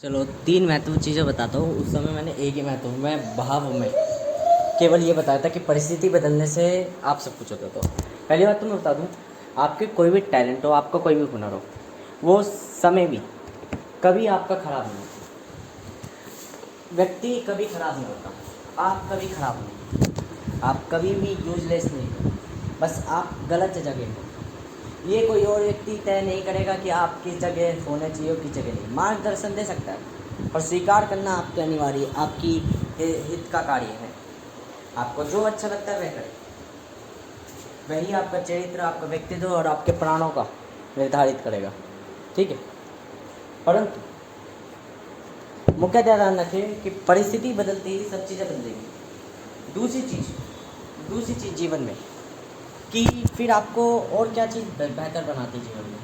चलो 3 महत्वपूर्ण चीज़ें बताता हूँ। उस समय मैंने एक ही महत्वपूर्ण मैं भाव में केवल ये बताया था कि परिस्थिति बदलने से आप सब कुछ होता। तो पहली बात तो मैं बता दूँ, आपके कोई भी टैलेंट हो, आपका कोई भी हुनर हो, वो समय भी कभी आपका ख़राब नहीं होता। व्यक्ति कभी ख़राब नहीं होता, आप कभी ख़राब नहीं, आप कभी भी यूजलेस नहीं हो, बस आप गलत जगह हो। ये कोई और व्यक्ति तय नहीं करेगा कि आप किस जगह होना चाहिए और किस जगह नहीं। मार्गदर्शन दे सकता है, पर स्वीकार करना आपके अनिवार्य, आपकी हित का कार्य है। आपको जो अच्छा लगता है वह करें, वही आपका चरित्र, आपका व्यक्तित्व और आपके प्राणों का निर्धारित करेगा, ठीक है। परंतु मुख्यतः ध्यान रखें कि परिस्थिति बदलती ही सब चीज़ें बदलेंगी। दूसरी चीज़ जीवन में कि फिर आपको और क्या चीज़ बेहतर बनाती है जीवन में,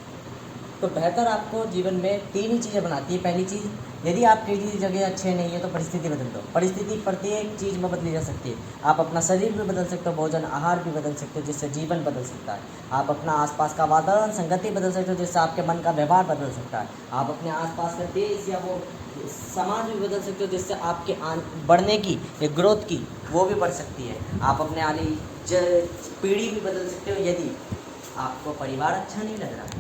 तो बेहतर आपको जीवन में 3 ही चीज़ें बनाती है। पहली चीज़, यदि आप किसी जगह अच्छे नहीं है तो परिस्थिति बदल दो। परिस्थिति प्रत्येक चीज़ में बदली जा सकती है। आप अपना शरीर भी बदल सकते हो, भोजन आहार भी बदल सकते हो, जिससे जीवन बदल सकता है। आप अपना आसपास का वातावरण संगति बदल सकते हो, जिससे आपके मन का व्यवहार बदल सकता है। आप अपने आसपास का देश या वो समाज भी बदल सकते हो, जिससे आपके बढ़ने की या ग्रोथ की वो भी बढ़ सकती है। आप अपने आने पीढ़ी भी बदल सकते हो यदि आपको परिवार अच्छा नहीं लग रहा है,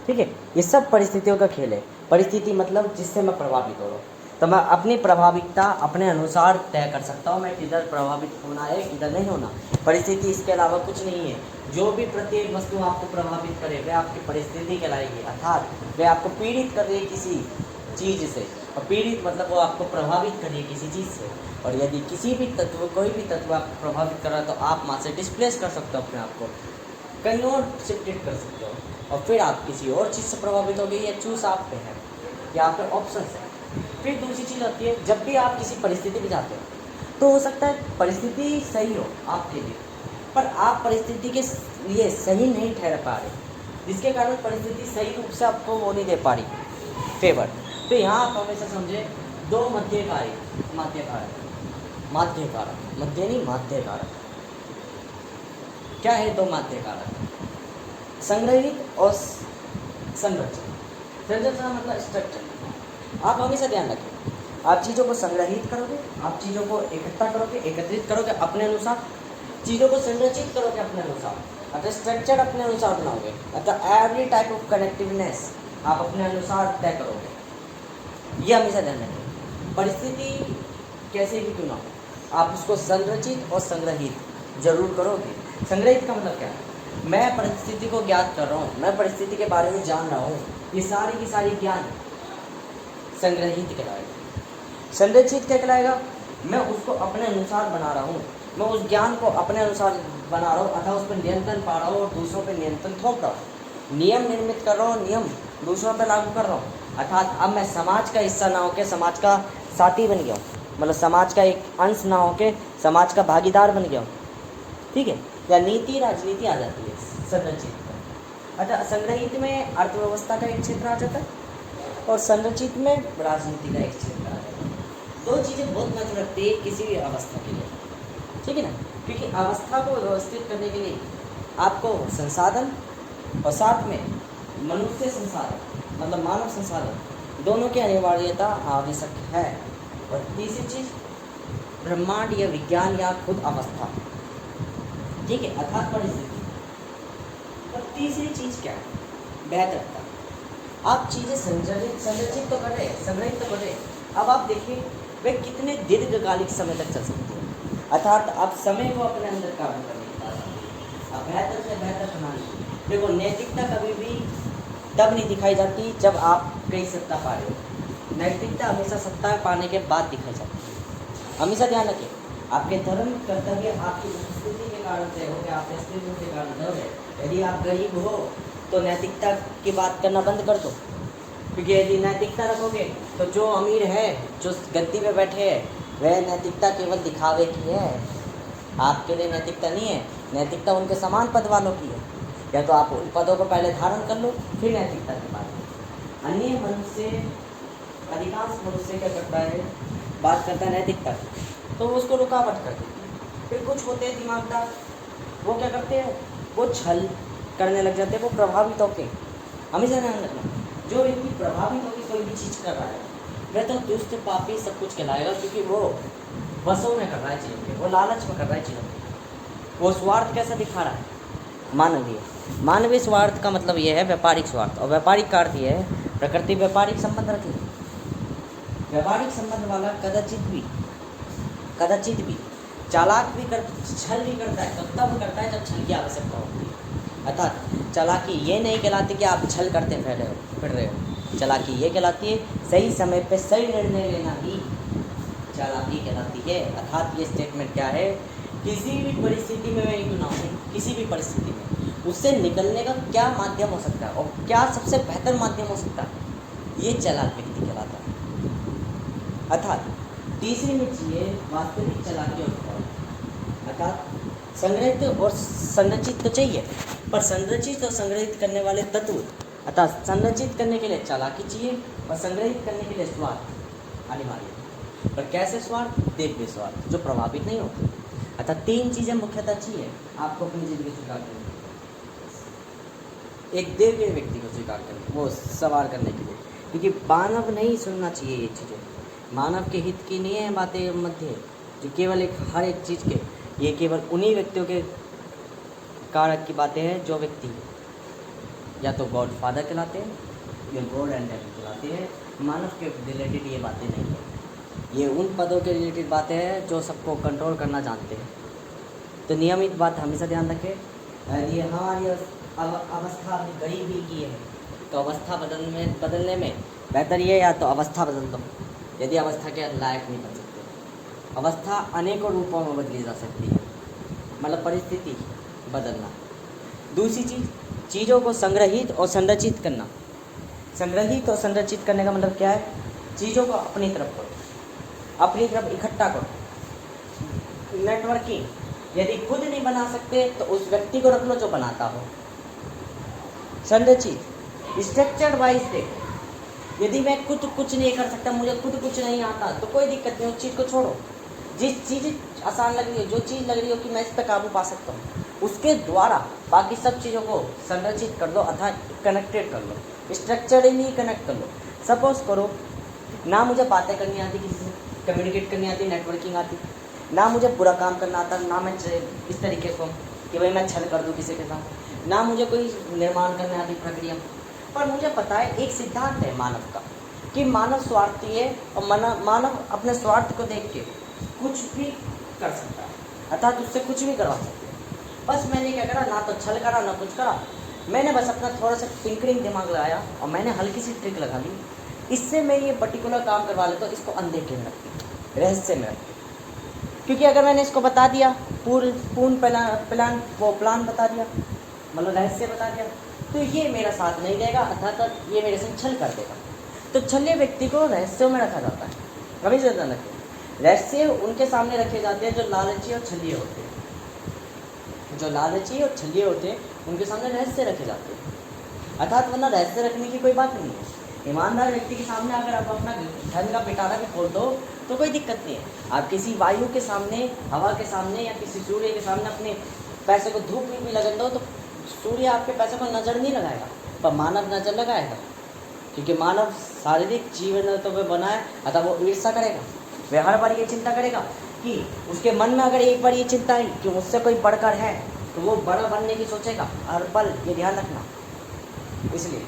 ठीक है। ये सब परिस्थितियों का खेल है। परिस्थिति मतलब जिससे मैं प्रभावित हो रहा हूँ, तो मैं अपनी प्रभाविकता अपने अनुसार तय कर सकता हूँ, मैं किधर प्रभावित होना है किधर नहीं होना। परिस्थिति इसके अलावा कुछ नहीं है। जो भी प्रत्येक वस्तु आपको प्रभावित करे वह आपकी परिस्थिति कहलाएगी, अर्थात वह आपको पीड़ित कर रही है किसी चीज़ से, और पीड़ित मतलब वो आपको प्रभावित कर रही है किसी चीज़ से। और यदि किसी भी तत्व, कोई भी तत्व आपको प्रभावित कर रहा है, तो आप वहाँ से डिस्प्लेस कर सकते हो अपने आप को, कहीं और शिफ्टेड कर सकते हो, और फिर आप किसी और चीज़ से प्रभावित हो गई। या चूज आप पे है, या आपके ऑप्शन है। फिर दूसरी चीज़ आती है, जब भी आप किसी परिस्थिति में जाते हो तो हो सकता है परिस्थिति सही हो आपके लिए, पर आप परिस्थिति के लिए सही नहीं ठहर पा रहे, जिसके कारण परिस्थिति सही रूप से आपको वो नहीं दे पा रही फेवर। तो यहाँ आप हमेशा समझे 2 माध्यकारक, मध्य नहीं माध्यकारक। क्या है 2 माध्यकारक? संग्रहित और संरचना। संरचना मतलब स्ट्रक्चर। आप हमेशा ध्यान रखें, आप चीज़ों को संग्रहित करोगे, आप चीज़ों को इकट्ठा करोगे, एकत्रित करोगे अपने अनुसार, चीज़ों को संरचित करोगे अपने अनुसार, अतः स्ट्रक्चर अपने अनुसार बनाओगे, अतः एवरी टाइप ऑफ कनेक्टिवनेस आप अपने अनुसार तय करोगे। यह हमेशा ध्यान रखें। परिस्थिति कैसे भी क्यों ना हो, आप उसको संरचित और संग्रहित जरूर करोगे। संग्रहित का मतलब क्या है? मैं परिस्थिति को ज्ञात कर रहा हूँ, मैं परिस्थिति के बारे में जान रहा हूँ, ये सारी की सारी ज्ञान संग्रहित कहलाएगा। संरचित क्या कहलाएगा? मैं उसको अपने अनुसार बना रहा हूँ, मैं उस ज्ञान को अपने अनुसार बना रहा हूँ, अथवा उस पर नियंत्रण पा रहा हूँ और दूसरों पर नियंत्रण थोप रहा हूँ, नियम निर्मित कर रहा हूँ, नियम दूसरों पर लागू कर रहा हूँ। अर्थात अब मैं समाज का हिस्सा ना होकर समाज का साथी बन गया हूँ, मतलब समाज का एक अंश ना होकर समाज का भागीदार बन गया हूँ, ठीक है। या नीति राजनीति आ जाती है संरचित। अतः संग्रहित में अर्थव्यवस्था का एक क्षेत्र आ जाता है और संरचित में राजनीति का एक क्षेत्र आ जाता है। 2 चीज़ें बहुत महत्व रखती है किसी भी अवस्था के लिए, ठीक है ना, क्योंकि अवस्था को व्यवस्थित करने के लिए आपको संसाधन और साथ में मनुष्य संसाधन मतलब मानव संसाधन दोनों की अनिवार्यता आवश्यक है। और तीसरी चीज़ ब्रह्मांड या विज्ञान या खुद अवस्था, ठीक है, अर्थात परिस्थिति। और तीसरी चीज़ क्या है? बेहतरता। आप चीज़ें संरचित तो कर रहे, संग्रहित तो कर रहे, अब आप देखिए वे कितने दीर्घकालिक समय तक चल सकती है, अर्थात आप समय को अपने अंदर काबू करने की बात आती है। आप बेहतर से बेहतर प्रणाली। देखो, नैतिकता कभी भी तब नहीं दिखाई जाती जब आप कई सत्ता पा रहे हो। नैतिकता हमेशा सत्ता पाने के बाद दिखाई जाती है। हमेशा ध्यान रखें, आपके धर्म कर्तव्य आपकी उपस्थिति के कारण तय हो गए, आपके अस्तित्व के कारण तय हो गए। यदि आप गरीब हो तो नैतिकता की बात करना बंद कर दो, क्योंकि यदि नैतिकता रखोगे तो जो अमीर है, जो गद्दी पे बैठे हैं, वह नैतिकता केवल दिखावे की है, आपके लिए नैतिकता नहीं है। नैतिकता उनके समान पद वालों की है। या तो आप उन पदों को पहले धारण कर लो, फिर नैतिकता की बात। अन्य मनुष्य, अधिकांश मनुष्य क्या करता है, बात करता है नैतिकता, तो वो उसको रुकावट कर देती है। फिर कुछ होते हैं दिमागदार, वो क्या करते हैं, वो छल करने लग जाते हैं, वो प्रभावित होकर। हमेशा ध्यान रखना, जो व्यक्ति प्रभावित होकर कोई भी चीज़ कर रहा है वह तो दुष्ट पापी सब कुछ कहलाएगा, क्योंकि वो वसों में कर रहा है चीज़ों के, वो लालच में कर रहा है चीज़ों के। वो स्वार्थ कैसा दिखा रहा है? मानवीय। मानवीय स्वार्थ का मतलब ये है व्यापारिक स्वार्थ, और व्यापारिक का अर्थ ये है प्रकृति व्यापारिक संबंध रखेगी। व्यापारिक संबंध वाला कदाचित भी चालाक भी कर छल भी करता है, तो तब करता है जब छल की आवश्यकता होती है। अर्थात चालाकी ये नहीं कहलाती कि आप छल करते फिर रहे हो। चालाकी ये कहलाती है सही समय पे सही निर्णय लेना ही चालाकी कहलाती है। अर्थात ये स्टेटमेंट क्या है? किसी भी परिस्थिति में मैं क्यों ना हूँ, किसी भी परिस्थिति में उससे निकलने का क्या माध्यम हो सकता है और क्या सबसे बेहतर माध्यम हो सकता है, ये चालाक व्यक्ति कहलाता है। अर्थात तीसरी में चाहिए वास्तविक चालाकी और फौज। अर्थात संग्रहित और संरचित तो चाहिए, पर संरचित और संग्रहित करने वाले तत्व, अर्थात संरचित करने के लिए चालाकी चाहिए और संग्रहित करने के लिए स्वार्थ अनिवार्य। पर कैसे स्वार्थ? दिव्य स्वार्थ जो प्रभावित नहीं होता। अर्थात तीन चीज़ें मुख्यतः चाहिए आपको अपनी जिंदगी स्वीकार करने, एक दिव्य व्यक्ति को स्वीकार करने, वो सवार करने के लिए, क्योंकि मानव नहीं सुनना चाहिए ये चीज़ें। मानव के हित की नहीं है बातें मध्य, जो केवल एक हर एक चीज़ के, ये केवल उन्हीं व्यक्तियों के कारक की बातें हैं जो व्यक्ति या तो गॉड फादर कहलाते हैं या गॉड एंड डेविल कहलाते हैं। मानव के रिलेटेड ये बातें नहीं है, ये उन पदों के रिलेटेड बातें हैं जो सबको कंट्रोल करना जानते हैं। तो नियमित बात हमेशा ध्यान रखें। यदि हमारी अवस्था अपनी गरीब ही की है तो अवस्था बदलने में बेहतर ये या तो अवस्था बदल दो, यदि अवस्था के लायक नहीं बन सकते। अवस्था अनेकों रूपों में बदली जा सकती है, मतलब परिस्थिति बदलना। दूसरी चीज़, चीज़ों को संग्रहित और संरचित करना। संग्रहित और संरचित करने का मतलब क्या है? चीज़ों को अपनी तरफ करो, अपनी तरफ इकट्ठा करो। नेटवर्किंग, यदि खुद नहीं बना सकते तो उस व्यक्ति को रख लो जो बनाता हो। संरचित, स्ट्रक्चर्ड वाइज देख, यदि मैं खुद कुछ नहीं कर सकता, मुझे खुद कुछ नहीं आता, तो कोई दिक्कत नहीं, उस चीज़ को छोड़ो। जिस चीज़ आसान लग रही है, जो चीज़ लग रही हो कि मैं इस पर काबू पा सकता हूँ, उसके द्वारा बाकी सब चीज़ों को संरचित कर दो, अर्थात कनेक्टेड कर लो, स्ट्रक्चरली कनेक्ट कर लो। सपोज करो ना मुझे बातें करनी आती, किसी से कम्युनिकेट करनी आती, नेटवर्किंग आती, ना मुझे बुरा काम करना आता, ना मैं इस तरीके से कि भाई मैं छल कर दूँ किसी के साथ, ना मुझे कोई निर्माण करने आती प्रक्रिया। पर मुझे पता है एक सिद्धांत है मानव का कि मानव स्वार्थी है और मानव अपने स्वार्थ को देख के कुछ भी कर सकता है, अर्थात उससे कुछ भी करवा सकते हैं। बस मैंने क्या करा, ना तो छल करा ना कुछ करा, मैंने बस अपना थोड़ा सा टिंकरिंग दिमाग लगाया और मैंने हल्की सी ट्रिक लगा ली, इससे मैं ये पर्टिकुलर काम करवा लेता हूँ। इसको अनदेखे में रखती, रहस्य में रखती, क्योंकि अगर मैंने इसको बता दिया पूर्ण प्लान बता दिया, मतलब रहस्य बता दिया, तो ये मेरा साथ नहीं देगा, अर्थात ये मेरे से छल कर देगा। तो छल्ले व्यक्ति को रहस्यों में रखा जाता है। कभी से ध्यान रखें, रहस्य उनके सामने रखे जाते हैं जो लालची और छलिए होते हैं। जो लालची और छलिए होते हैं उनके सामने रहस्य रखे जाते हैं, अर्थात वरना रहस्य रखने की कोई बात नहीं है। ईमानदार व्यक्ति के सामने अगर आप अपना धन का पिटारा भी खोल दो तो कोई दिक्कत नहीं है। आप किसी वायु के सामने, हवा के सामने या किसी सूर्य के सामने अपने पैसे को धूप में भी लगा दो तो सूर्य आपके पैसे को नज़र नहीं लगाएगा, पर मानव नज़र लगाएगा, क्योंकि मानव शारीरिक जीवन तो वह बना है, अतः वो ईर्ष्या करेगा। वह हर बार ये चिंता करेगा कि उसके मन में अगर एक बार ये चिंता आई कि मुझसे कोई बढ़कर है तो वो बड़ा बनने की सोचेगा हर पल। ये ध्यान रखना, इसलिए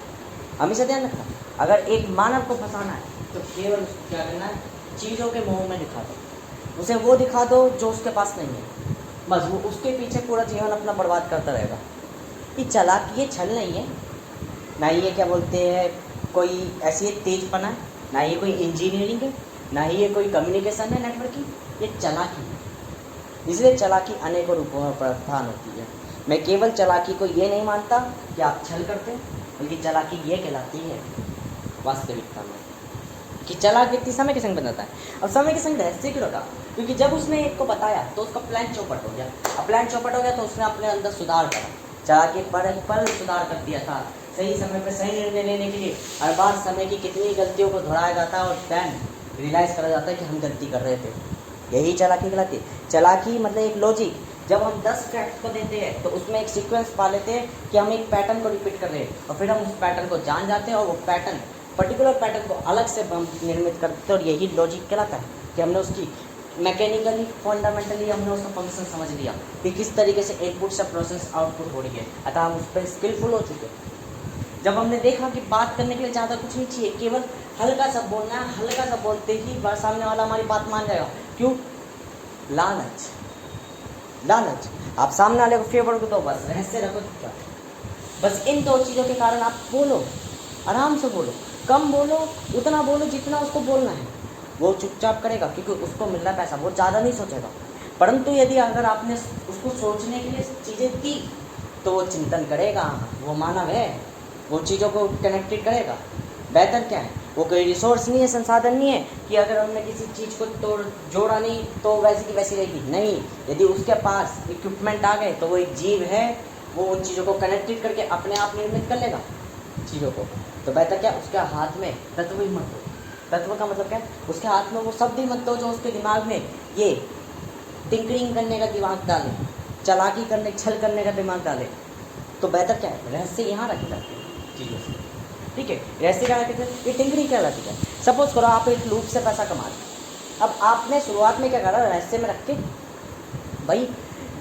हमेशा ध्यान रखना, अगर एक मानव को फंसाना है तो केवल उसको क्या करना है, चीज़ों के मोह में दिखा दो, उसे वो दिखा दो जो उसके पास नहीं है, बस वो उसके पीछे पूरा जीवन अपना बर्बाद करता रहेगा। ये चालाकी, ये छल नहीं है, ना ये क्या बोलते हैं कोई ऐसी तेजपना है, ना ये कोई इंजीनियरिंग है, ना ही ये कोई कम्युनिकेशन है, नेटवर्किंग, ये चालाकी है। इसलिए चालाकी अनेकों रूपों में प्रधान होती है। मैं केवल चालाकी को ये नहीं मानता कि आप छल करते हैं, बल्कि चालाकी ये कहलाती है वास्तविकता में कि चालाक व्यक्ति समय के संग बनाता है। अब समय के संग रहस्य क्यों रखा? क्योंकि जब उसने एक को बताया तो उसका प्लान चौपट हो गया। अब प्लान चौपट हो गया तो उसने अपने अंदर सुधार करा, चालाकी पर सुधार कर दिया था। सही समय पर सही निर्णय लेने के लिए हर बार समय की कितनी गलतियों को दोहराया जाता है और दैन रियलाइज़ करा जाता है कि हम गलती कर रहे थे। यही चालाकी कहलाती है। चालाकी मतलब एक लॉजिक, जब हम 10 फैक्ट को देते हैं तो उसमें एक सीक्वेंस पा लेते हैं कि हम एक पैटर्न को रिपीट कर रहे हैं और फिर हम उस पैटर्न को जान जाते हैं और वो पैटर्न पर्टिकुलर पैटर्न को अलग से हम निर्मित करते हैं, और यही लॉजिक कहलाता है कि हमने उसकी मैकेनिकली फंडामेंटली हमने उसका फंक्शन समझ लिया कि किस तरीके से इनपुट से प्रोसेस आउटपुट हो रही है, अतः हम उस पर स्किलफुल हो चुके हैं। जब हमने देखा कि बात करने के लिए ज़्यादा कुछ नहीं चाहिए, केवल हल्का सा बोलना है, हल्का सा बोलते ही सामने वाला हमारी बात मान जाएगा। क्यों? लालच। लालच, आप सामने वाले को फेवर को दो, बस रहस्य रखो चुपचाप। बस इन दो चीज़ों के कारण आप बोलो, आराम से बोलो, कम बोलो, उतना बोलो जितना उसको बोलना है। वो चुपचाप करेगा क्योंकि उसको मिल रहा है पैसा, वो ज़्यादा नहीं सोचेगा। परंतु यदि अगर आपने उसको सोचने के लिए चीज़ें दी तो वो चिंतन करेगा, वो मानव है, वो चीज़ों को कनेक्टेड करेगा। बेहतर क्या है? वो कोई रिसोर्स नहीं है, संसाधन नहीं है कि अगर हमने किसी चीज़ को जोड़ा नहीं तो वैसी की वैसी रहेगी। नहीं, यदि उसके पास इक्विपमेंट आ गए तो वो एक जीव है, वो उन चीज़ों को कनेक्टेड करके अपने आप निर्मित कर लेगा चीज़ों को। तो बेहतर क्या, उसके हाथ में तत्व ही मत दो। तत्व का मतलब क्या है? उसके हाथ में वो शब्द ही मत दो जो उसके दिमाग में ये टिंकरिंग करने का दिमाग डाले, चालाकी करने, छल करने का दिमाग डाले। तो बेहतर क्या है, रहस्य यहाँ रखे जाते हैं चीज़ों से। ठीक है, रहस्य क्या कहते हैं? ये टिंकरिंग कहलाती है। सपोज करो आप एक लूप से पैसा कमा रहे, अब आपने शुरुआत में क्या करा, रहस्य में रख के भाई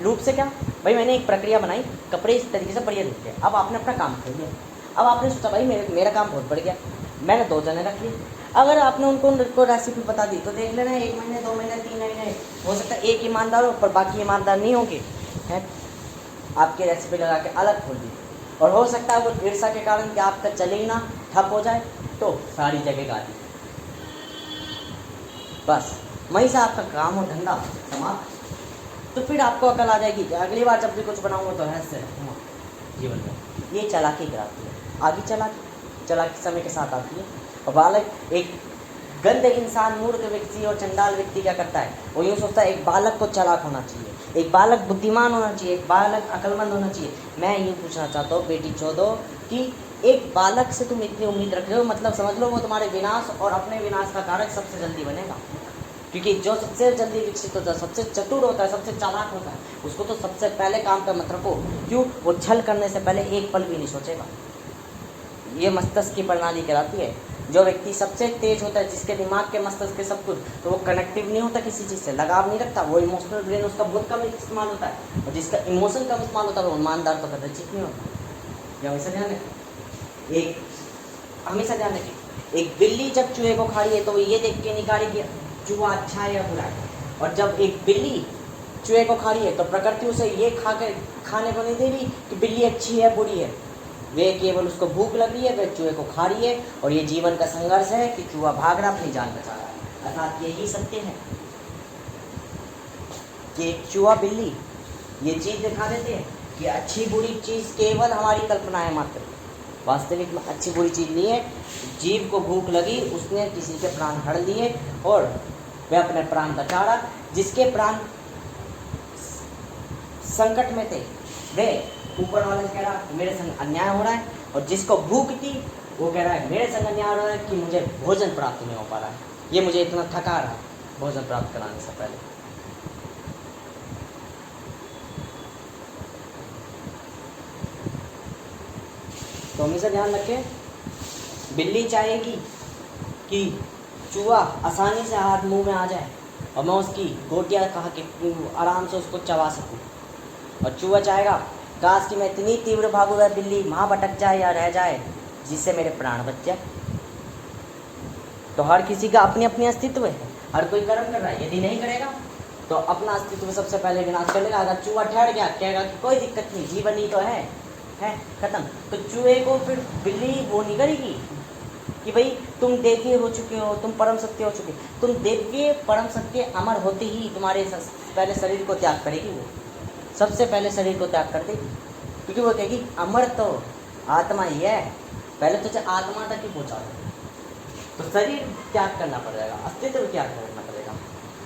लूप से क्या, भाई मैंने एक प्रक्रिया बनाई, कपड़े इस तरीके से बढ़िया दिखते हैं। अब आपने अपना काम खोल दिया, अब आपने सोचा भाई मेरा काम बहुत बढ़ गया, मैंने 2 जने रख लिए। अगर आपने उनको रेसिपी बता दी तो देख लेना 1 महीने, 2 महीने, 3 महीने, हो सकता है एक ईमानदार हो पर बाकी ईमानदार नहीं होंगे, हैं, आपकी रेसिपी लगा के अलग खोल दी। और हो सकता है वो ईर्षा के कारण कि आपका चले ही ना, ठप हो जाए, तो सारी जगह गा दी। बस वहीं से आपका काम और धंधा समाप्त। तो फिर आपको अकल आ जाएगी कि अगली बार जब भी कुछ बनाऊंगा तो रहस्य रखूँगा जीवन में। ये चालाकी कराती है, आगे चालाकी समय के साथ आती है। और बालक, एक गंध इंसान, मूर्ख व्यक्ति और चंडाल व्यक्ति क्या करता है, वो यूँ सोचता है एक बालक को चालाक होना चाहिए, एक बालक बुद्धिमान होना चाहिए, एक बालक अक्लमंद होना चाहिए। मैं यूँ पूछना चाहता हूँ बेटी चौधो कि एक बालक से तुम इतनी उम्मीद रख रहे हो, मतलब समझ लो वो तुम्हारे विनाश और अपने विनाश का कारक सबसे जल्दी बनेगा। क्योंकि जो सबसे जल्दी विकसित होता है, सबसे चतुर होता है, सबसे चालाक होता है, उसको तो सबसे पहले काम पे मत रखो। क्यों? वो छल करने से पहले एक पल भी नहीं सोचेगा। ये मस्तिष्क की प्रणाली कहलाती है। जो व्यक्ति सबसे तेज होता है, जिसके दिमाग के मस्तिष्क के सब कुछ, तो वो कनेक्टिव नहीं होता, किसी चीज़ से लगाव नहीं रखता, वो इमोशनल ब्रेन, उसका बुद्ध कम इस्तेमाल होता है। और जिसका इमोशन कम इस्तेमाल होता है वो ईमानदार तो कदाचित नहीं होता। हमेशा ध्यान रखें, हमेशा ध्यान रखें, एक बिल्ली जब चूहे को खा रही है तो वो ये देख के नहीं खा रही कि चूहा अच्छा है या बुरा है। और जब एक बिल्ली चूहे को खा रही है तो प्रकृति उसे ये खाने को नहीं दे रही कि बिल्ली अच्छी है बुरी है, वे केवल उसको भूख लग रही है, वह चूहे को खा रही है। और ये जीवन का संघर्ष है कि चूहा भाग रहा, अपनी जान बचा रहा है। अर्थात यही सत्य है कि एक चूहा बिल्ली ये चीज़ दिखा देते हैं कि अच्छी बुरी चीज़ केवल हमारी कल्पना है मात्र, वास्तविक में अच्छी बुरी चीज़ नहीं है। जीव को भूख लगी, उसने किसी के प्राण हड़ लिए और वह अपने प्राण बचा रहा। जिसके प्राण संकट में थे वे ऊपर वाले कह रहा मेरे संग अन्याय हो रहा है, और जिसको भूख थी वो कह रहा है मेरे संग अन्याय हो रहा है कि मुझे भोजन प्राप्त नहीं हो पा रहा है, ये मुझे इतना थका रहा है भोजन प्राप्त कराने से पहले। तो हमेशा ध्यान रखें, बिल्ली चाहेगी कि चूहा आसानी से हाथ मुंह में आ जाए और मैं उसकी गोटियाँ खा के आराम से उसको चबा सकूं, और चूहा चाहेगा काश कि मैं इतनी तीव्र भागू वह बिल्ली वहाँ भटक जाए या रह जाए जिससे मेरे प्राण बच जाए। तो हर किसी का अपनी अपनी अस्तित्व है, हर कोई कर्म कर रहा है। यदि नहीं करेगा तो अपना अस्तित्व सबसे पहले विनाश कर लेगा। अगर चूहा ठहर गया, कहेगा कि कोई दिक्कत नहीं, जीवन ही तो है खत्म, तो चूहे को फिर बिल्ली वो नहीं करेगी कि भाई तुम देवी हो चुके हो, तुम परम सत्य हो चुके। तुम देवी परम सत्य अमर होते ही तुम्हारे पहले शरीर को त्याग करेगी, वो सबसे पहले शरीर को त्याग कर देगी, क्योंकि वो कहेगी अमर तो आत्मा ही है, पहले तुझे आत्मा तक ही पहुँचा दो। तो शरीर त्याग करना पड़ेगा, अस्तित्व त्याग करना पड़ेगा।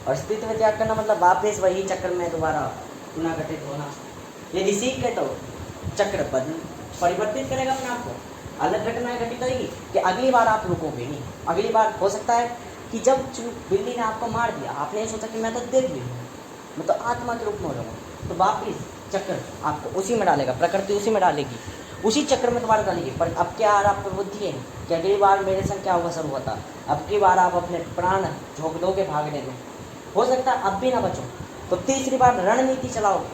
और अस्तित्व त्याग करना मतलब वापस वही चक्र में दोबारा पुनर्गठित होना। यदि सीख गए तो चक्र परिवर्तित करेगा अपने आप को, अलग घटनाएं घटित करेगी कि अगली बार आप रुकोगे नहीं। अगली बार हो सकता है कि जब बिल्ली ने आपको मार दिया, आपने ये सोचा कि मैं तो देवी हूँ, मैं तो आत्मा के रूप में हो जाऊँगा, तो वापिस चक्र आपको उसी में डालेगा, प्रकृति उसी में डालेगी। उसी चक्र में तुम्हारा डालेगी। पर अब क्या आ रहा आप पर बुद्धि है कि अगली बार मेरे संग क्या होगा शुरू होता, अब की बार आप अपने प्राण झोंक दोगे भागने में, हो सकता है अब भी ना बचो। तो तीसरी बार रणनीति चलाओगे,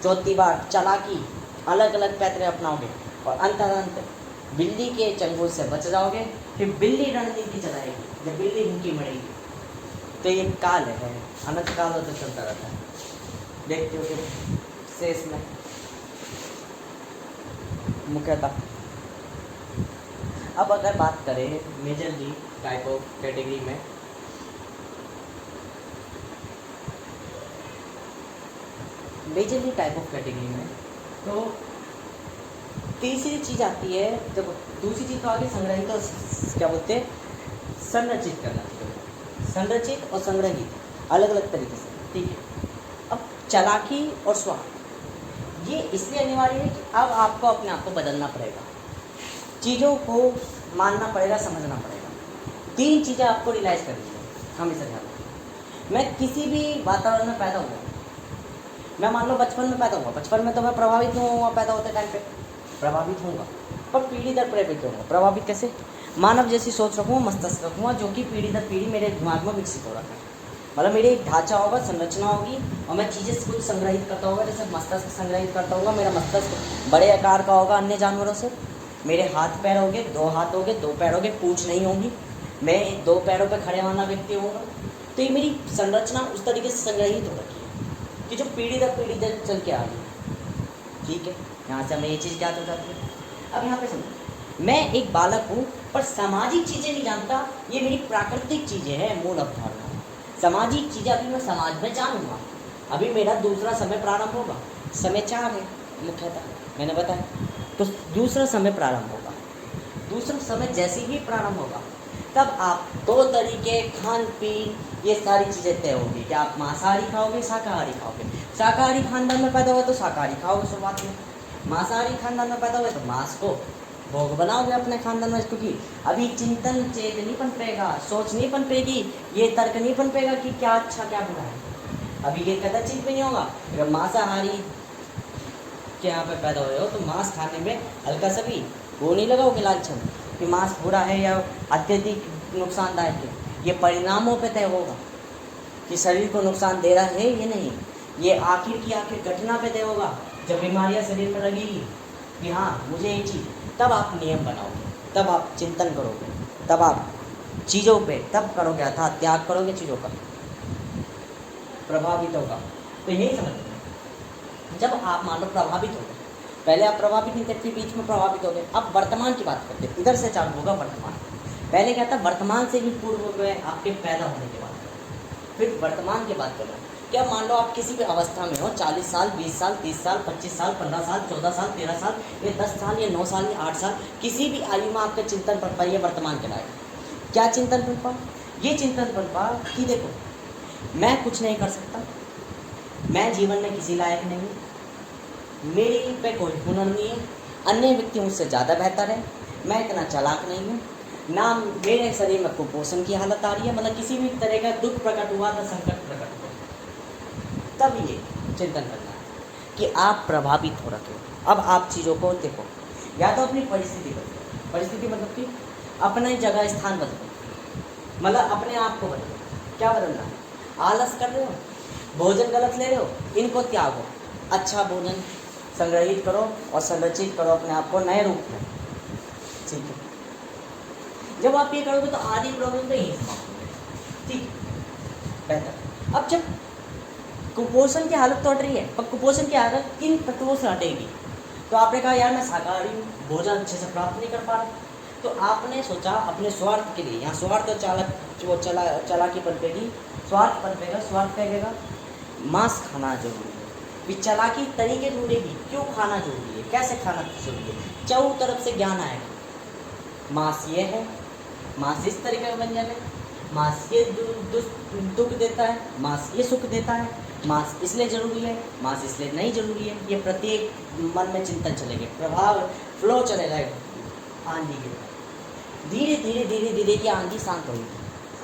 चौथी बार चालाकी, अलग अलग पैतरे अपनाओगे और अंत बिल्ली के चंगुल से बच जाओगे। फिर बिल्ली रणनीति चलाएगी, जब बिल्ली भूखी मरेगी। तो ये काल है, अनंत काल तो चलता रहता है। देखते हो कि शेष में मुख्यतः अब अगर बात करें मेजरली टाइप ऑफ कैटेगरी में, मेजरली टाइप ऑफ कैटेगरी में तो तीसरी चीज़ आती है, जब दूसरी चीज़ तो आगे संग्रहित और क्या बोलते हैं संरचित करना चाहिए। संरचित और संग्रहित अलग अलग तरीके से, ठीक है। अब चालाकी और स्वार्थ ये इसलिए अनिवार्य है कि अब आपको अपने आप को बदलना पड़ेगा, चीज़ों को मानना पड़ेगा, समझना पड़ेगा। तीन चीज़ें आपको रियलाइज़ करनी है हमेशा ध्यान रखना। मैं किसी भी वातावरण में पैदा हुआ, मैं मान लो बचपन में पैदा हुआ, बचपन में तो मैं प्रभावित नहीं हुआ, पैदा होते टाइम पे प्रभावित होऊंगा, पर पीढ़ी दर प्रभावित होऊंगा। प्रभावित कैसे? मानव जैसी सोच रखूँगा, मस्तिष्क रखूँगा, जो कि पीढ़ी दर पीढ़ी मेरे दिमाग में विकसित हो रहा है। मतलब मेरे एक ढांचा होगा, संरचना होगी और मैं चीज़ें कुछ संग्रहित करता होगा। जैसे मस्तिष्क संग्रहित करता होगा, मेरा मस्तिष्क बड़े आकार का होगा अन्य जानवरों से। मेरे हाथ पैर होंगे, 2 हाथ होंगे, 2 पैर होंगे, पूँछ नहीं होंगी, मैं 2 पैरों पर खड़े वाला व्यक्ति होऊंगा। तो ये मेरी संरचना उस तरीके से संग्रहित हो रखी है कि जो पीढ़ी दर चल के आ रही है, ठीक है। यहाँ से हमें ये चीज़ ज्ञात हो जाती है। अब यहाँ पे समझो, मैं एक बालक हूँ पर सामाजिक चीज़ें नहीं जानता, ये मेरी प्राकृतिक चीज़ें हैं, मूल अवधारणा। सामाजिक चीज़ें अभी मैं समाज में जानूंगा, अभी मेरा दूसरा समय प्रारंभ होगा। समय 4 है मुख्यतः, मैंने बताया। तो दूसरा समय प्रारंभ होगा, दूसरा समय जैसे ही प्रारंभ होगा तब आप 2 तरीके खान पीन ये सारी चीज़ें तय होगी कि आप मांसाहारी खाओगे, शाकाहारी खाओगे। शाकाहारी खानदान में पैदा हुआ तो शाकाहारी खाओगे शुरुआत में, मांसाहारी खानदान में पैदा हुए तो मांस को भोग बनाओगे अपने खानदान में। क्योंकि अभी चिंतन चेत नहीं पनपेगा, सोच नहीं पनपेगी, ये तर्क नहीं पनपेगा कि क्या अच्छा क्या बुरा है। अभी ये कदाचित भी नहीं होगा। अगर मांसाहारी के यहाँ पे पैदा हुए हो तो मांस खाने में हल्का सा भी वो नहीं लगाओगे लालचन कि मांस बुरा है या अत्यधिक नुकसानदायक है। ये परिणामों पे तय होगा कि शरीर को नुकसान दे रहा है ये नहीं, ये आखिर की आखिर घटना पे तय होगा। जब बीमारियां शरीर में लगेगी कि हाँ मुझे ये चीज़, तब आप नियम बनाओगे, तब आप चिंतन करोगे, तब आप चीज़ों पे तब करोगे, अर्थात त्याग करोगे चीज़ों का, प्रभावित होगा। तो यही समझ, जब आप मान लो प्रभावित हो गए, पहले आप प्रभावित नहीं थे, फिर बीच में प्रभावित हो गए। अब वर्तमान की बात करते हैं, इधर से चालू होगा वर्तमान। पहले क्या था, वर्तमान से भी पूर्व में आपके पैदा होने के बाद, फिर वर्तमान की बात कर रहे हैं। क्या मान लो आप किसी भी अवस्था में हो, 40 साल, 20 साल, 30 साल, 25 साल, 15 साल, 14 साल, 13 साल, ये 10 साल, ये 9 साल, ये 8 साल, किसी भी आयु में आपका चिंतन पड़ पाए वर्तमान के लायक। क्या चिंतन पड़ पा? ये चिंतन पड़ पा कि देखो मैं कुछ नहीं कर सकता, मैं जीवन में किसी लायक नहीं हूँ, मेरे पे कोई हुनर नहीं है, अन्य व्यक्ति मुझसे ज़्यादा बेहतर है, मैं इतना चालाक नहीं हूँ, ना मेरे शरीर में कुपोषण की हालत आ रही है, मतलब किसी भी तरह का दुख प्रकट हुआ तो संकट प्रकट हुआ, तब ये चिंतन करना है कि आप प्रभावित हो रखे हो। अब आप चीज़ों को देखो, या तो अपनी परिस्थिति बदलो, परिस्थिति मतलब कि अपने जगह स्थान बदलो, मतलब अपने आप को बदलो। क्या बदलना है? आलस कर रहे हो, भोजन गलत ले रहे हो, इनको त्यागो, अच्छा भोजन संग्रहित करो और संरचित करो अपने आप को नए रूप में, ठीक है। जब आप ये करोगे तो आधी प्रॉब्लम तो यही समाप्त होगी, ठीक, बेहतर। अब जब कुपोषण की हालत तो हट रही है, पर कुपोषण की हालत किन तत्वों से हटेगी? तो आपने कहा यार मैं शाकाहारी हूँ, भोजन अच्छे से प्राप्त नहीं कर पा रहा, तो आपने सोचा अपने स्वार्थ के लिए, यहाँ स्वार्थ और चालाकी पनपेगी, स्वार्थ पनपेगा, स्वार्थ कहेगा मांस खाना जरूरी है, फिर चालाकी तरीके ढूंढेगी क्यों खाना जरूरी है, कैसे खाना जरूरी है, चारों तरफ से ज्ञान आएगा। मांस ये है, मांस इस तरीके का व्यंजन है, मांस ये दुख देता है, मांस ये सुख देता है, मांस इसलिए जरूरी है, मांस इसलिए नहीं जरूरी है। ये प्रत्येक मन में चिंतन चलेगा, प्रभाव फ्लो चलेगा आंधी के, धीरे धीरे धीरे धीरे की आंधी शांत होगी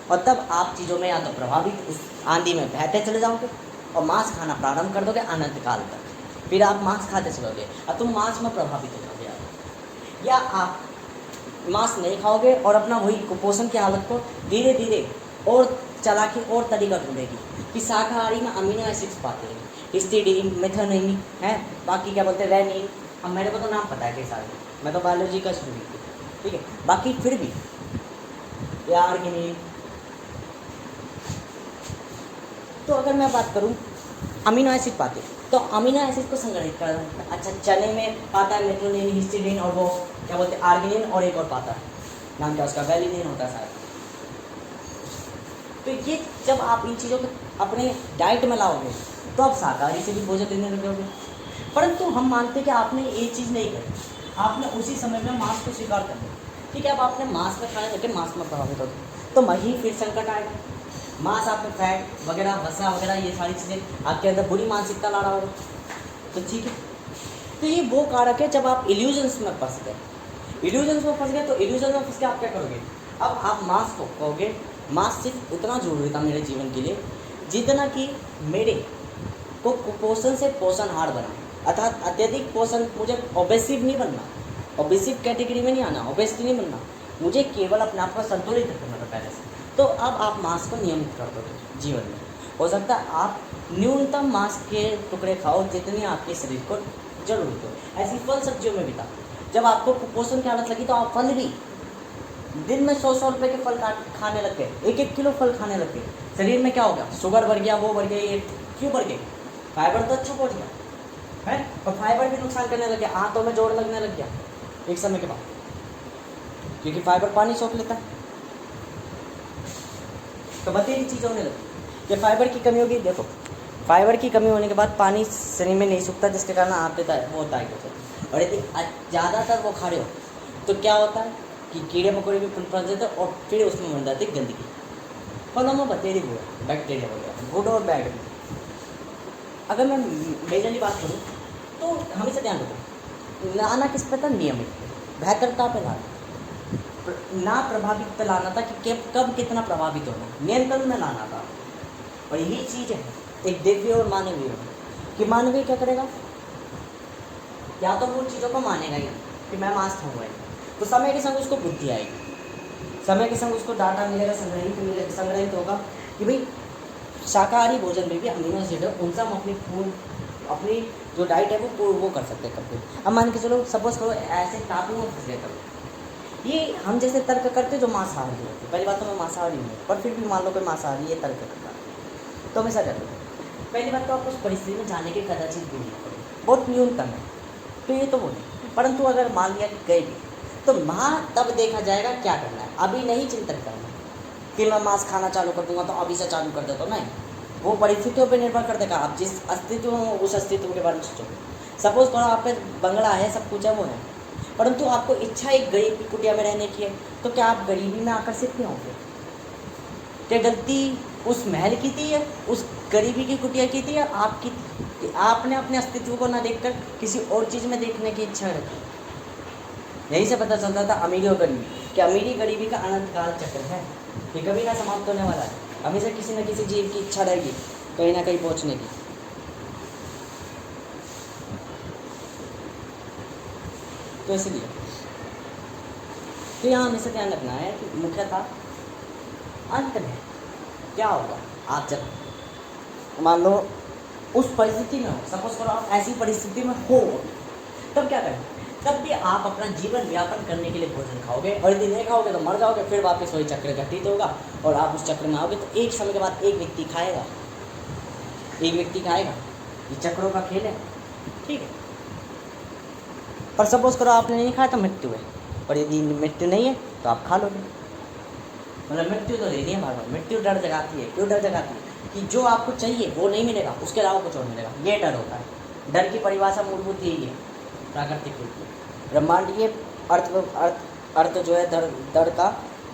और तब आप चीज़ों में या तो प्रभावित उस आंधी में बहते चले जाओगे और मांस खाना प्रारंभ कर दोगे अनंत काल तक। फिर आप मांस खाते चलोगे और तुम मांस में प्रभावित हो जाओगे, या आप मांस नहीं खाओगे और अपना वही कुपोषण की हालत को धीरे धीरे और चला के और तरीका ढूंढेगी कि शाकाहारी में अमीनो एसिड्स पाते हैं, हिस्टिडीन, मेथियोनिन है, बाकी क्या बोलते हैं रेनिन, अब मेरे को तो नाम पता है कई सारे, मैं तो बायोलॉजी का स्टूडेंट हूँ, ठीक है, बाकी फिर भी आर्गिनिन। तो अगर मैं बात करूँ अमीनो एसिड पाते तो अमीनो एसिड को संग्रहित कर, अच्छा चने में पाता है मेथियोनिन, हिस्टिडीन और वो क्या बोलते हैं आर्गिनिन, और एक और पाता है, नाम क्या उसका, वैलिनिन होता है शायद। तो ये जब आप इन चीज़ों को अपने डाइट में लाओगे तो आप शाकाहारी से भी भोजन लेने लगोगे। परंतु हम मानते हैं कि आपने ये चीज़ नहीं करी, आपने उसी समय में मांस को स्वीकार कर लिया, ठीक है, अब आपने मांस में खाने लगे, मांस में प्रभावित हो गए तो वहीं फिर संकट आएगा। मांस आप में फैट वगैरह वसा वगैरह ये सारी चीज़ें आपके अंदर बुरी मानसिकता ला रहा होगा, तो ठीक है। तो ये वो कारक है जब आप इल्यूजन्स में फंस गए, इल्यूजन्स में फंस गए तो इल्यूजन में फंस के आप क्या करोगे, अब आप मांस को कहोगे मांस सिर्फ उतना जरूरी था मेरे जीवन के लिए जितना कि मेरे को कुपोषण से पोषणहार बना, अर्थात अत्यधिक पोषण, मुझे ओबेसिव नहीं बनना, ओबेसिव कैटेगरी में नहीं आना, ओबेसिटी नहीं बनना, मुझे केवल अपने आप को संतुलित रखना था पहले से। तो अब आप मांस को नियमित कर दोगे जीवन में, हो सकता है आप न्यूनतम मांस के टुकड़े खाओ जितनी आपके शरीर को जरूरत हो। ऐसी फल सब्जियों में भी था, जब आपको कुपोषण की हालत लगी तो आप फल भी दिन में 100 रुपए के फल खाने लग गए, 1 किलो फल खाने लग गए, शरीर में क्या हो गया, शुगर बढ़ गया, वो बढ़ गया, ये क्यों बढ़ गए, फाइबर तो अच्छा पहुँच गया है, और फाइबर भी नुकसान करने लग गया, आंतों में जोड़ लगने लग गया एक समय के बाद, क्योंकि फाइबर पानी सोख लेता है। तो बतेरी चीज़ होने लगी कि फाइबर की कमी होगी। देखो फाइबर की कमी होने के बाद पानी शरीर में नहीं सूखता, जिसके कारण आप देता है वो टाइट हो जाता है, और यदि ज़्यादातर वो खा रहे हो तो क्या होता है कि कीड़े मकोड़े भी फंस जाते हैं और फिर उसमें बन जाती है गंदगी। फलों में बतेरी हुआ, बैक्टीरिया वगैरह, गुड और बैड भी। अगर मैं मेजरली बात करूँ तो हमेशा ध्यान रखो, लाना किस पे था, नियमित, बेहतरता पे लाना, ना प्रभावित पे लाना था कि कब कितना प्रभावित होना, नियंत्रण में लाना था। और यही चीज़ है एक दिव्य और मानवीय कि मानवीय क्या करेगा, या तो वो चीज़ों को मानेगा ही कि मैं मांस खाऊंगा, तो समय के संग उसको बुद्धि आएगी, समय के संग उसको डाटा मिलेगा, संग्रहित होगा कि भाई शाकाहारी भोजन में भी अमीनो एसिड है, उनसे हम अपनी जो डाइट है वो कर सकते हैं कभी। अब मान के चलो सपोज करो ऐसे टापू में फंस गए कभी, ये हम जैसे तर्क करते जो मांसाहारी होते, पहली बात तो मैं मांसाहारी हूँ, पर फिर भी मान लो कोई मांसाहारी ये तर्क करता है तो हमेशा करते पहली बात तो आप उस परिस्थिति में जाने के कदाचित भी नहीं करें, बहुत न्यूनतम है, तो ये तो वो नहीं। परंतु अगर मान लिया कि गए भी तो वहाँ तब देखा जाएगा क्या करना है, अभी नहीं चिंतन करना कि मैं मांस खाना चालू कर दूंगा तो अभी से चालू कर देता, नहीं, वो परिस्थितियों पर निर्भर कर देगा, आप जिस अस्तित्व में उस अस्तित्व के बारे में सोचो। सपोज करो आप पे बंगला है, सब कुछ है, वो है, परंतु आपको इच्छा एक गरीब की कुटिया में रहने की है, तो क्या आप गरीबी में आकर्षित नहीं होंगे? क्या गलती उस महल की थी या उस गरीबी की कुटिया की थी या आपकी थी? आपने अपने अस्तित्व को ना देखकर किसी और चीज़ में देखने की इच्छा रखी। यहीं से पता चलता था अमीरी और गरीबी, कि अमीरी गरीबी का अनंत काल चक्र है, ये कभी ना समाप्त होने वाला है, हमेशा किसी न किसी जीव की इच्छा रहेगी कहीं ना कहीं पहुँचने की। तो इसलिए तो यहाँ हमेशा ध्यान रखना है कि मुख्यतः अंत में क्या होगा, आप जब मान लो उस परिस्थिति में हो, सपोज करो आप ऐसी परिस्थिति में हो, तब क्या करें, तब भी आप अपना जीवन व्यापन करने के लिए भोजन खाओगे, और यदि नहीं खाओगे तो मर जाओगे, फिर वापस वही चक्र घटित होगा और आप उस चक्र में आओगे। तो एक समय के बाद एक व्यक्ति खाएगा, ये चक्रों का खेल है, ठीक है। पर सपोज करो आपने नहीं खाया तो मृत्यु है, और यदि मृत्यु नहीं है तो आप खा लोगे, मतलब मृत्यु तो लेनी है बार, मृत्यु डर जगाती है। क्यों डर जगाती है? कि जो आपको चाहिए वो नहीं मिलेगा, उसके अलावा कुछ और मिलेगा, ये डर होता है। डर की परिभाषा मूलभूत यही है प्राकृतिक रूप में, ब्रह्मांडीय अर्थ जो है डर का,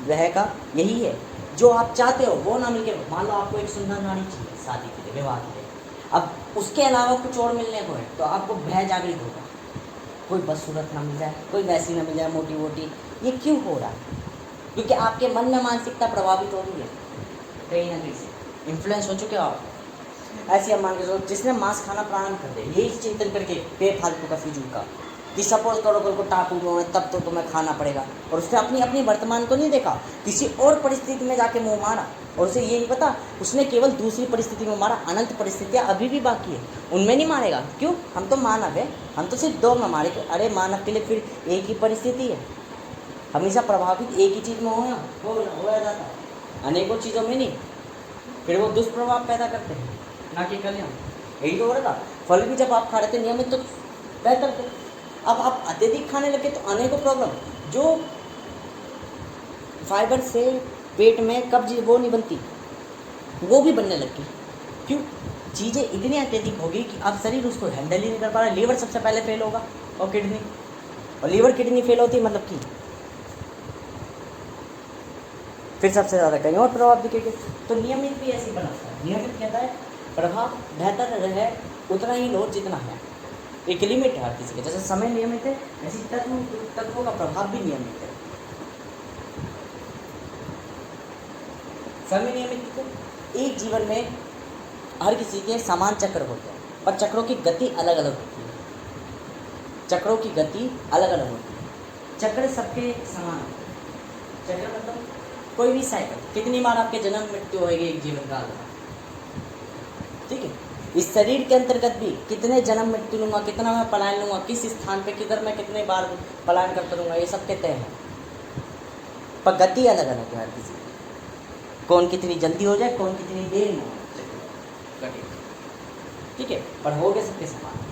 वह का यही है। जो आप चाहते हो वो ना मिलके, मान लो आपको एक सुंदर नारी चाहिए शादी के लिए, विवाह के लिए, अब उसके अलावा कुछ और मिलने को है तो आपको भय जागृत होगा, कोई बदसूरत ना मिल जाए, कोई वैसी ना मिल जाए, मोटी मोटी। ये क्यों हो रहा है? क्योंकि आपके मन में मानसिकता प्रभावित हो रही है, कहीं ना कहीं से इन्फ्लुएंस हो चुके हो आप। ऐसे आप मान के चलो जिसने मांस खाना प्रारंभ कर दे, यही चिंतन करके बेफालतू का फिजूल का कि सपोज करो कल को टापू में तब तो तुम्हें खाना पड़ेगा, और उसने अपनी अपनी वर्तमान को नहीं देखा, किसी और परिस्थिति में जाके मुँह मारा, और उसे ये नहीं पता उसने केवल दूसरी परिस्थिति में मारा, अनंत परिस्थितियाँ अभी भी बाकी है, उनमें नहीं मारेगा। क्यों? हम तो मानव है, हम तो सिर्फ 2 में मारे। अरे मानव के लिए फिर एक ही परिस्थिति है, हमेशा प्रभावित एक ही चीज़ में होया जाता है, अनेकों चीज़ों में नहीं। फिर वो दुष्प्रभाव पैदा करते हैं, ना कि कल्याण। यही तो हो रहा था। फल भी जब आप खा रहे थे नियमित तो बेहतर थे, अब आप अत्यधिक खाने लगे तो अनेकों प्रॉब्लम, जो फाइबर से पेट में कब्ज वो नहीं बनती, वो भी बनने लगी। क्यों? चीज़ें इतनी अत्यधिक होगी कि अब शरीर उसको हैंडल ही नहीं कर पा रहा। लीवर सबसे पहले फेल होगा, और किडनी, और लीवर किडनी फेल होती मतलब कि फिर सबसे ज़्यादा कहीं और प्रभाव दिखेगा। तो नियमित भी ऐसे बनाता है। नियमित कहता है प्रभाव बेहतर रहे उतना ही लो जितना है, एक लिमिट है हर किसी के। जैसे समय नियमित है, ऐसी तत्वों का प्रभाव भी नियमित है। समय नियमित है। एक जीवन में हर किसी के समान चक्र होते हैं, पर चक्रों की गति अलग अलग होती है। चक्रों की गति अलग अलग होती है। चक्र सबके समान होते हैं। चक्र मतलब कोई भी साइकिल, कितनी बार आपके जन्म मृत्यु होगी एक जीवन काल में, ठीक है। इस शरीर के अंतर्गत भी कितने जन्म मृत्यु लूँगा, कितना मैं पलायन लूँगा, किस स्थान पे किधर मैं कितने बार पलायन करता रहूँगा, ये सब कहते हैं। पर गति अलग अलग है हर किसी की, कौन कितनी जल्दी हो जाए, कौन कितनी देर में हो, ठीक है, पर हो गए सबके समान।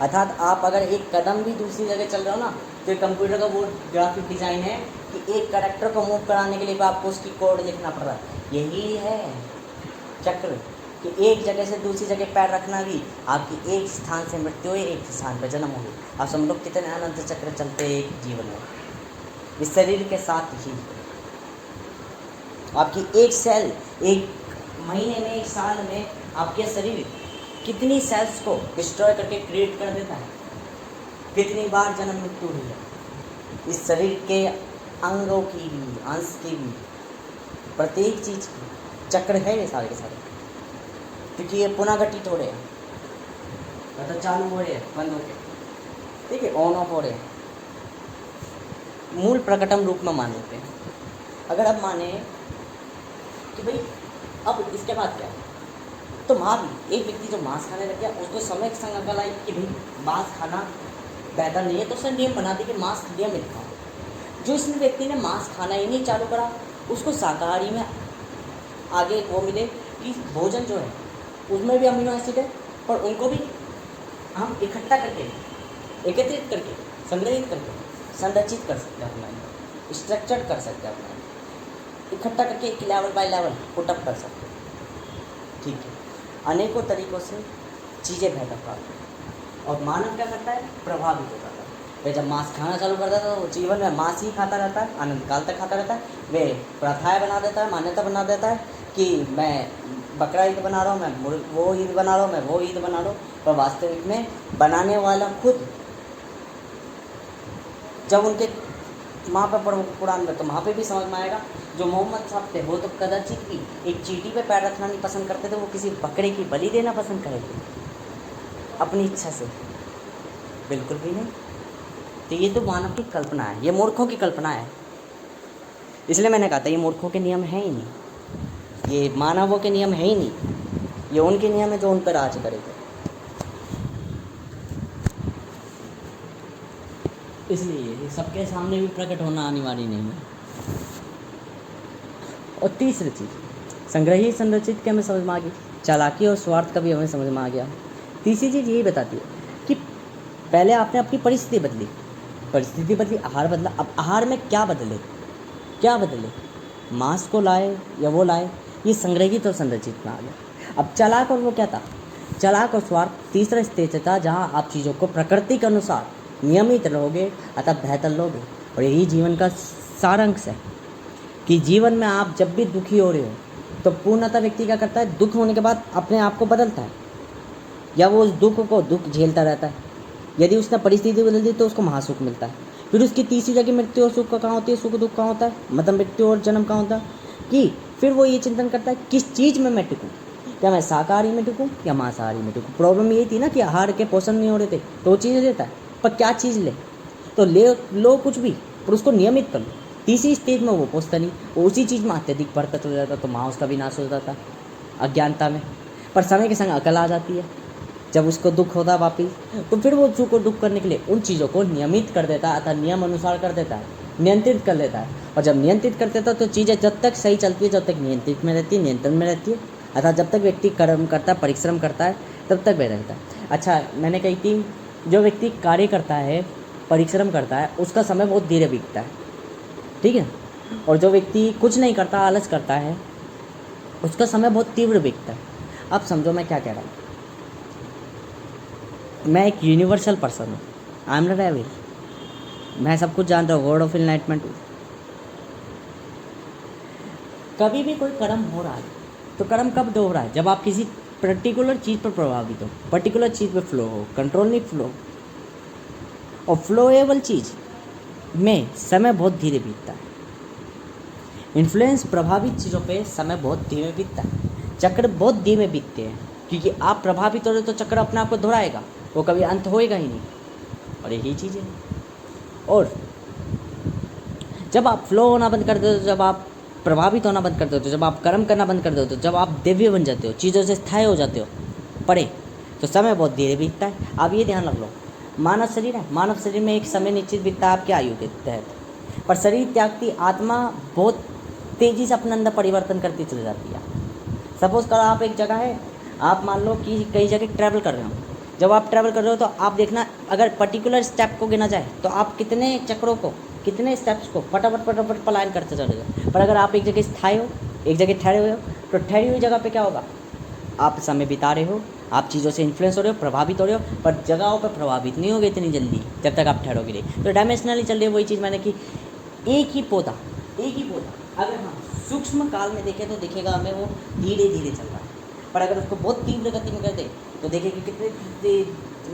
अर्थात आप अगर एक कदम भी दूसरी जगह चल रहे हो ना, तो कंप्यूटर का वो ग्राफिक डिज़ाइन है कि एक कैरेक्टर को मूव कराने के लिए आपको उसकी कोड लिखना पड़ रहा है। यही है चक्र, कि एक जगह से दूसरी जगह पैर रखना भी आपकी एक स्थान से मृत्यु हुई, एक स्थान पर जन्म हुई। आप सब लोग कितने अनंत चक्र चलते हैं एक जीवन में। इस शरीर के साथ ही आपकी एक सेल एक महीने में, एक साल में आपके शरीर कितनी सेल्स को डिस्ट्रॉय करके क्रिएट कर देता है, कितनी बार जन्म मृत्यु हुई है। इस शरीर के अंगों की भी, अंश की भी, प्रत्येक चीज़ की चक्र है ये सारे के सारे, क्योंकि ये पुनः घटित हो रहे हैं, मतलब चालू हो रहे हैं, बंद हो रहे, ठीक है, ऑन ऑफ हो रहे हैं। मूल प्रकटम रूप में मान लेते हैं। अगर अब माने कि भाई अब इसके बाद क्या है, तो मान ली एक व्यक्ति जो मांस खाने लग गया, उसको समय के संग अकल आई कि भाई मांस खाना बेहतर नहीं है, तो उसने नियम बना दी कि मांस नियमित खाओ। जो इस व्यक्ति ने मांस खाना ही नहीं चालू करा, उसको शाकाहारी में आगे वो मिले कि भोजन जो है उसमें भी अमीनो एसिड है, पर उनको भी हम इकट्ठा करके, एकत्रित करके, संग्रहित करके, संरचित कर सकते हैं अपना, स्ट्रक्चर्ड कर सकते हैं अपना, इकट्ठा करके एक लेवल बाय लेवल पुटअप कर सकते हैं, ठीक है। अनेकों तरीक़ों से चीज़ें बेहतर प्राप्त हैं। और मानव क्या करता है? प्रभावित हो जाता है। वे जब मांस खाना चालू करता है तो जीवन में मांस ही खाता रहता है, अनंत काल तक खाता रहता है। वे प्रथाएँ बना देता है, मान्यता बना देता है कि मैं बकरा ईद बना रहा हूँ, मैं वो ईद बना रहा हूँ, मैं वो ईद बना रहा हूँ। पर वास्तविक में बनाने वाला खुद, जब उनके वहाँ पर पढ़ो कुरान में, तो वहाँ पे भी समझ में आएगा। जो मोहम्मद साहब थे वो तो कदाचित भी एक चींटी पे पैर रखना नहीं पसंद करते थे, वो किसी बकरे की बलि देना पसंद करेंगे अपनी इच्छा से, बिल्कुल भी नहीं। तो ये तो मानव की कल्पना है, ये मूर्खों की कल्पना है। इसलिए मैंने कहा था ये मूर्खों के नियम है ही नहीं, ये मानवों के नियम है ही नहीं, ये उनके नियम है जो उन पर राज करेंगे। इसलिए ये सबके सामने भी प्रकट होना अनिवार्य नहीं है। और तीसरी चीज़, संग्रही संरचित के हमें समझ में आ गई, चालाकी और स्वार्थ का भी हमें समझ में आ गया। तीसरी चीज़ यही बताती है कि पहले आपने अपनी परिस्थिति बदली, आहार बदला। अब आहार में क्या बदले, मांस को लाए या वो लाए, ये संग्रहित और संरचित में आ गया। अब चालाक और वो क्या था, चालाक और स्वार्थ तीसरा स्टेज था, जहाँ आप चीज़ों को प्रकृति के अनुसार नियमित रहोगे, अतः बेहतर लोगे। और यही जीवन का सारांश है कि जीवन में आप जब भी दुखी हो रहे हो तो पूर्णतः व्यक्ति क्या करता है, दुख होने के बाद अपने आप को बदलता है, या वो उस दुख झेलता रहता है। यदि उसने परिस्थिति बदल दी तो उसको महासुख मिलता है। फिर उसकी तीसरी जगह मृत्यु और सुख कहाँ होती है, सुख दुख कहाँ होता है, मतलब मृत्यु और जन्म कहाँ होता है, कि फिर वो ये चिंतन करता है किस चीज़ में मैं टिकूँ, क्या मैं शाकाहारी में टिकूँ या मांसाहारी में टिकूँ। प्रॉब्लम यही थी ना कि आहार के पोषण नहीं हो रहे थे, तो वो चीज़ें देता है, पर क्या चीज़ ले, तो ले लो कुछ भी, पर उसको नियमित कर लो। तीसरी स्टेज में वो पहुँचता नहीं, वो उसी चीज़ में अत्यधिक बढ़ता चला जाता, तो माँ उसका विनाश हो जाता अज्ञानता में। पर समय के संग अकल आ जाती है, जब उसको दुख होता है वापिस, तो फिर वो उसको दुख करने के लिए उन चीज़ों को नियमित कर देता है, अर्थात नियम अनुसार कर देता है, नियंत्रित कर लेता है। और जब नियंत्रित कर देता है तो चीज़ें जब तक सही चलती है, जब तक नियंत्रित में रहती है, नियंत्रण में रहती है, अर्थात जब तक व्यक्ति कर्म करता है, परिश्रम करता है, तब तक वह रहता है। अच्छा, मैंने कही थी जो व्यक्ति कार्य करता है, परिश्रम करता है, उसका समय बहुत धीरे बीतता है, ठीक है। और जो व्यक्ति कुछ नहीं करता, आलस करता है, उसका समय बहुत तीव्र बीतता है। अब समझो मैं क्या कह रहा हूँ। मैं एक यूनिवर्सल पर्सन हूँ, आई एम नॉट एविल, मैं सब कुछ जानता हूँ, गॉड ऑफ इनलाइटमेंट हूँ। कभी भी कोई कर्म हो रहा है तो कर्म कब हो रहा है, जब आप किसी पर्टिकुलर चीज़ पर प्रभावित हो, पर्टिकुलर चीज़ पर फ्लो हो, कंट्रोल नहीं फ्लो। और फ्लोएबल चीज़ में समय बहुत धीरे बीतता है। इन्फ्लुएंस प्रभावित चीज़ों पे समय बहुत धीमे बीतता है, चक्र बहुत धीमे बीतते हैं, क्योंकि आप प्रभावित हो रहे तो चक्र अपने आप को दोहराएगा, वो कभी अंत होएगा ही नहीं। और यही चीज़ है। और जब आप फ्लो होना बंद कर देते हो, जब आप प्रभावित होना बंद कर देते हो, जब आप कर्म करना बंद कर देते हो, जब आप दिव्य बन जाते हो, चीज़ों से स्थायी हो जाते हो पड़े, तो समय बहुत धीरे बीतता है। आप ये ध्यान रख लो, मानव शरीर है, मानव शरीर में एक समय निश्चित बीतता है आपकी आयु के तहत, पर शरीर त्यागती आत्मा बहुत तेज़ी से अपने अंदर परिवर्तन करती चली जाती है। सपोज़ करो आप एक जगह है, आप मान लो कि कई जगह ट्रैवल कर रहे हो। जब आप ट्रैवल कर रहे हो तो आप देखना, अगर पर्टिकुलर स्टेप को गिना जाए तो आप कितने चक्रों को, कितने स्टेप्स को फटाफट पलायन करते चले जाओ। पर अगर आप एक जगह स्थायी हो, एक जगह ठहरे हुए हो, तो ठहरी हुई जगह पे क्या होगा, आप समय बिता रहे हो, आप चीज़ों से इन्फ्लुएंस हो रहे हो, प्रभावित हो रहे हो, पर जगहों पर प्रभावित नहीं होगे इतनी जल्दी जब तक आप ठहरोगे नहीं। तो डायमेंशनली चल रही है वही चीज़ मैंने कि एक ही पौधा अगर हम सूक्ष्म काल में देखें तो दिखेगा हमें वो धीरे धीरे चल रहा है, पर अगर उसको बहुत तीव्र गति में कर दें तो देखेंगे कितने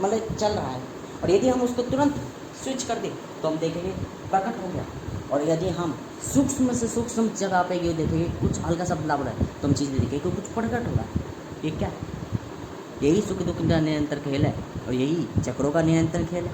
मतलब चल रहा है। और यदि हम उसको तुरंत स्विच कर दें तो हम देखेंगे प्रकट हो गया। और यदि हम सूक्ष्म से सूक्ष्म जगह पे ये देखेंगे कुछ हल्का सा बदलाव हो रहा है, तो हम चीज़ देखेंगे कि कुछ प्रकट हो रहा है। ये क्या है? यही सुख दुख का निरंतर खेल है, और यही चक्रों का निरंतर खेल है।